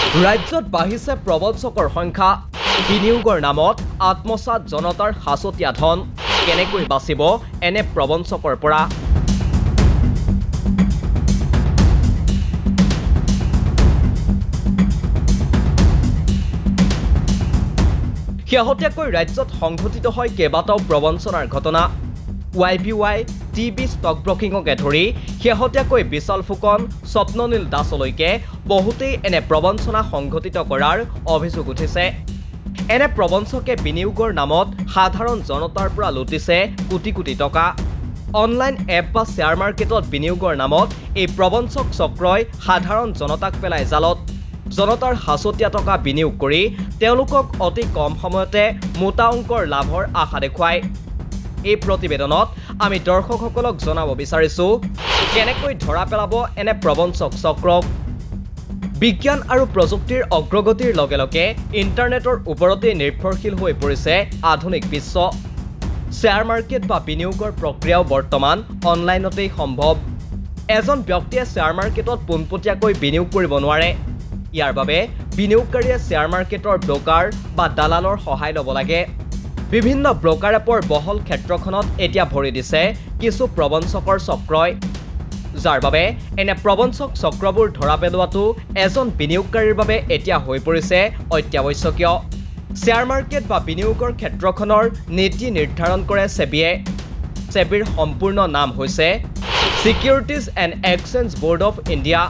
ৰাজ্যত বাঢ়িছে প্ৰবঞ্চকৰ সংখ্যা বিনিয়োগৰ নামত আত্মসাত জনতাৰ হাছতীয়া ধন কেনেকৈ বাচিব এনে প্ৰবঞ্চকৰ পৰা শেহতীয়াকৈ ৰাজ্যত সংঘটিত হয় কেইবাটাও প্ৰবঞ্চনাৰ ঘটনা YBY TB ষ্টক ব্ৰকিঙকে ধৰি শেহতীয়াকৈ বিশাল ফুকন স্বপ্ননীল দাসলৈকে বহুতেই এনে প্ৰবঞ্চনা সংঘটিত কৰাৰ অভিযোগ উঠিছে এনে প্ৰবঞ্চকে বিনিয়োগৰ নামত সাধাৰণ জনতাৰ পৰা লুটিছে কোটি কোটি টকা অনলাইন এপ বা শ্বেয়াৰ মাৰ্কেটত বিনিয়োগৰ নামত এই প্ৰবঞ্চক চক্ৰই সাধাৰণ জনতাক পেলাই জালত জনতাৰ হাছতীয়া টকা বিনিয়োগ কৰি তেওঁলোকক অতি কম সময়তে মোটা অংকৰ লাভৰ আশা দেখুৱায় এই প্ৰতিবেদনত আমি দৰ্শকসকলক জনাব বিচাৰিছো কেনেকৈ ধৰা পেলাব এনে প্ৰবঞ্চক চক্ৰক বিজ্ঞান আৰু প্ৰযুক্তিৰ অগ্ৰগতিৰ লগে লগে ইন্টাৰনেটৰ ওপৰতে নিৰ্ভৰশীল হৈ পৰিছে আধুনিক বিশ্ব শ্বেয়াৰ মাৰ্কেট বা বিনিয়োগৰ প্ৰক্ৰিয়াও বৰ্তমান অনলাইনতেই সম্ভৱ এজন ব্যক্তিয়ে শ্বেয়াৰ মাৰ্কেটত পোনপটীয়াকৈ বিনিয়োগ কৰিব নোৱাৰে ইয়াৰ বাবে বিনিয়োগকাৰীয়ে শ্বেয়াৰ মাৰ্কেটৰ ব্ৰকাৰ বা দালালৰ সহায় ল'ব লাগে বিভিন্ন ব্ৰকাৰ এপৰ বহল ক্ষেত্ৰখনত এতিয়া ভৰি দিছে কিছু প্ৰবঞ্চকৰ চক্ৰই যাৰ বাবে এনে প্ৰবঞ্চক চক্ৰবোৰ ধৰা পেলোৱাটো এজন বিনিয়োগকাৰীৰ বাবে এতিয়া হৈ পৰিছে অত্যাৱশ্যকীয় শ্বেয়াৰ মাৰ্কেট বা বিনিয়োগৰ ক্ষেত্ৰখনৰ নীতি নিৰ্ধাৰণ কৰে সেবিয়ে সেবিৰ সম্পূৰ্ণ নাম হৈছে securities and exchange board of India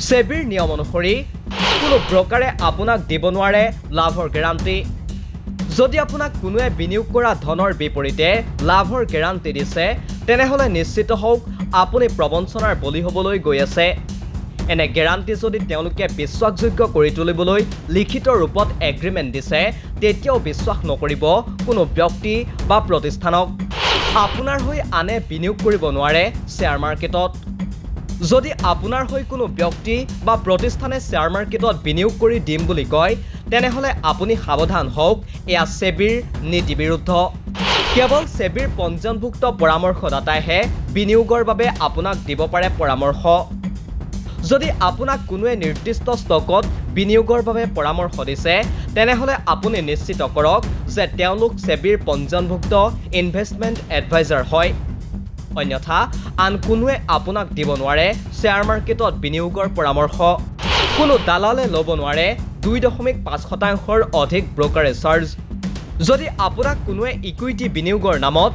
সেবিৰ নিয়ম অনুসৰি কোনো ব্ৰকাৰে আপোনাক দিব নোৱাৰে লাভৰ গেৰাণ্টি যদি আপোনাক কোনোৱে বিনিয়োগ কৰা ধনৰ বিপৰীতে লাভৰ গেৰাণ্টি দিছে তেনেহলে নিশ্চিত হওক আপুনি প্ৰবঞ্চনাৰ বলি হ'বলৈ গৈ আছে এনে গেৰাণ্টি যদি তেওঁলোকে বিশ্বাসযোগ্য কৰি তুলিবলৈ লিখিত ৰূপত এগ্ৰিমেণ্ট দিছে তেতিয়াও বিশ্বাস নকৰিব কোনো ব্যক্তি বা প্ৰতিষ্ঠানক আপোনাৰ হৈ আনে বিনিয়োগ কৰিব নোৱাৰে শ্বেয়াৰ মাৰ্কেটত যদি আপোনাৰ হৈ কোনো ব্যক্তি বা প্ৰতিষ্ঠানে শ্বেয়াৰ মাৰ্কেটত বিনিয়োগ কৰি দিম বুলি কয় তেনেহলে আপুনি সাৱধান হওক এয়া সেবিৰ নীতি বিৰুদ্ধ কেৱল সেবিৰ পঞ্জীয়নভুক্ত পৰামৰ্শদাতাইহে বিনিয়োগৰ বাবে আপোনাক দিব পাৰে পৰামৰ্শ যদি আপোনাক কোনোৱে নিৰ্দিষ্ট ষ্টকত বিনিয়োগৰ বাবে পৰামৰ্শ দিছে তেনেহলে আপুনি নিশ্চিত কৰক যে তেওঁলোক সেবিৰ পঞ্জীয়নভুক্ত ইনভেষ্টমেণ্ট এডভাইজাৰ হয় অন্যথা আন কোনোৱে আপোনাক দিব নোৱাৰে শ্বেয়াৰ মাৰ্কেটত বিনিয়োগৰ পৰামৰ্শ কোনো দালালে ল'ব নোৱাৰে 2.5% অধিক ব্ৰকাৰেজ চাৰ্জ যদি আপোনাক কোনোৱে ইকুইটি বিনিয়োগৰ নামত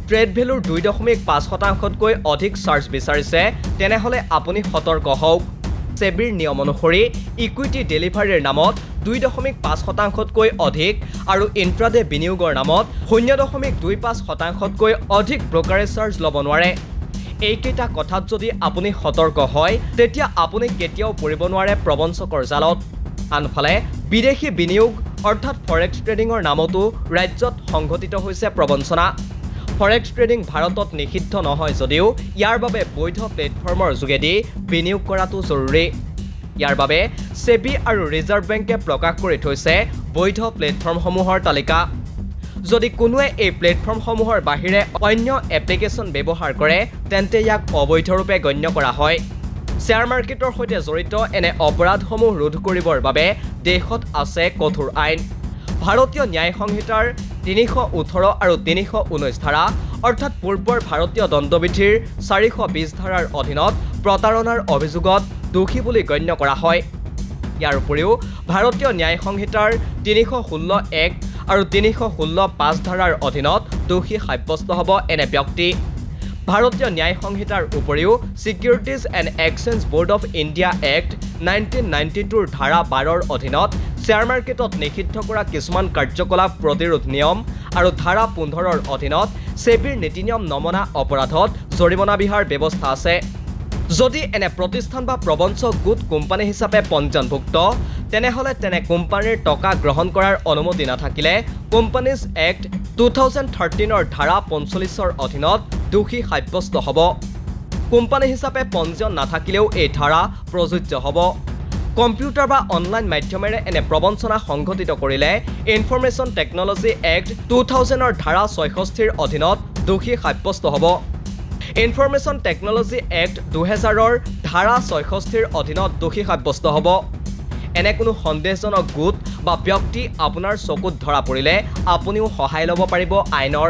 ট্ৰেড ভেলুৰ 2.5%তকৈ অধিক চাৰ্জ বিচাৰিছে তেনেহলে আপুনি সতৰ্ক হওক সেবিৰ নিয়ম অনুসৰি ইকুইটি ডেলিভাৰীৰ নামত 2.5%তকৈ অধিক আৰু ইন্ট্ৰাডে বিনিয়োগৰ নামত 0.25%তকৈ অধিক ব্ৰকাৰেজ চাৰ্জ ল'ব নোৱাৰে এইকেইটা কথাত যদি আপুনি সতৰ্ক হয় তেতিয়া আপুনি কেতিয়াও পৰিব নোৱাৰে প্ৰবঞ্চকৰ জালত আনফালে বিদেশী বিনিয়োগ অৰ্থাৎ ফৰেক্স ট্ৰেডিঙৰ নামতো ৰাজ্যত সংঘটিত হৈছে প্ৰবঞ্চনা ফৰেক্স ট্ৰেডিং ভাৰতত নিষিদ্ধ নহয় যদিও ইয়াৰ বাবে বৈধ প্লেটফৰ্মৰ যোগেদি বিনিয়োগ কৰাটো জৰুৰী ইয়াৰ বাবে সেবি আৰু ৰিজাৰ্ভ বেংকে প্ৰকাশ কৰি থৈছে বৈধ প্লেটফৰ্মসমূহৰ তালিকা যদি কোনোৱে এই প্লেটফৰ্মসমূহৰ বাহিৰে অন্য এপ্লিকেশ্যন ব্যৱহাৰ কৰে তেন্তে ইয়াক অবৈধৰূপে গণ্য কৰা হয় শ্বেয়াৰ মাৰ্কেটৰ সৈতে জড়িত এনে অপৰাধসমূহ ৰোধ কৰিবৰ বাবে দেশত আছে কঠোৰ আইন ভাৰতীয় ন্যায় সংহিতাৰ 318 আৰু 319 ধাৰা অৰ্থাৎ পূৰ্বৰ ভাৰতীয় দণ্ডবিধিৰ 420 ধাৰাৰ অধীনত প্ৰতাৰণাৰ অভিযোগত দোষী বুলি গণ্য কৰা হয় ইয়াৰ উপৰিও ভাৰতীয় ন্যায় সংহিতাৰ 316(1) আৰু 316(5) ধাৰাৰ অধীনত দোষী সাব্যস্ত হ'ব এনে ব্যক্তি ভাৰতীয় ন্যায় সংহিতাৰ উপৰিও securities and exchange board of India act 1992ৰ ধাৰা 12ৰ অধীনত শ্বেয়াৰ মাৰ্কেটত নিষিদ্ধ কৰা কিছুমান কাৰ্যকলাপ প্ৰতিৰোধ নিয়ম আৰু ধাৰা 15ৰ অধীনত সেবিৰ নীতি নিয়ম নমনা অপৰাধত জৰিমনা বিহাৰ ব্যৱস্থা আছে যদি এনে প্ৰতিষ্ঠান বা প্ৰবঞ্চক গোট কোম্পানী হিচাপে পঞ্জীয়নভুক্ত তেনেহলে তেনে কোম্পানীৰ টকা গ্ৰহণ কৰাৰ অনুমতি নাথাকিলে কোম্পানীজ এক্ট 2013ৰ ধাৰা 45ৰ অধীনত দোষী সাব্যস্ত হ'ব কোম্পানী হিচাপে পঞ্জীয়ন নাথাকিলেও এই ধাৰা প্ৰযোজ্য হ'ব কম্পিউটাৰ বা অনলাইন মাধ্যমেৰে এনে প্ৰবঞ্চনা সংঘটিত কৰিলে ইনফৰমেশ্যন টেকনলজি এক্ট 2000ৰ ধাৰা 66ৰ অধীনত দোষী সাব্যস্ত হ'ব ইনফৰমেশ্যন টেকনলজি এক্ট 2000ৰ ধাৰা 66ৰ অধীনত দোষী সাব্যস্ত হ'ব এনে কোনো সন্দেহজনক গোট বা ব্যক্তি আপোনাৰ চকুত ধৰা পৰিলে আপুনিও সহায় ল'ব পাৰিব আইনৰ।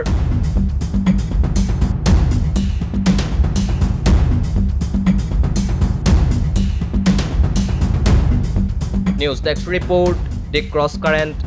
নিউজ ডেস্ক ৰিপোৰ্ট, দি ক্ৰছ কাৰেণ্ট।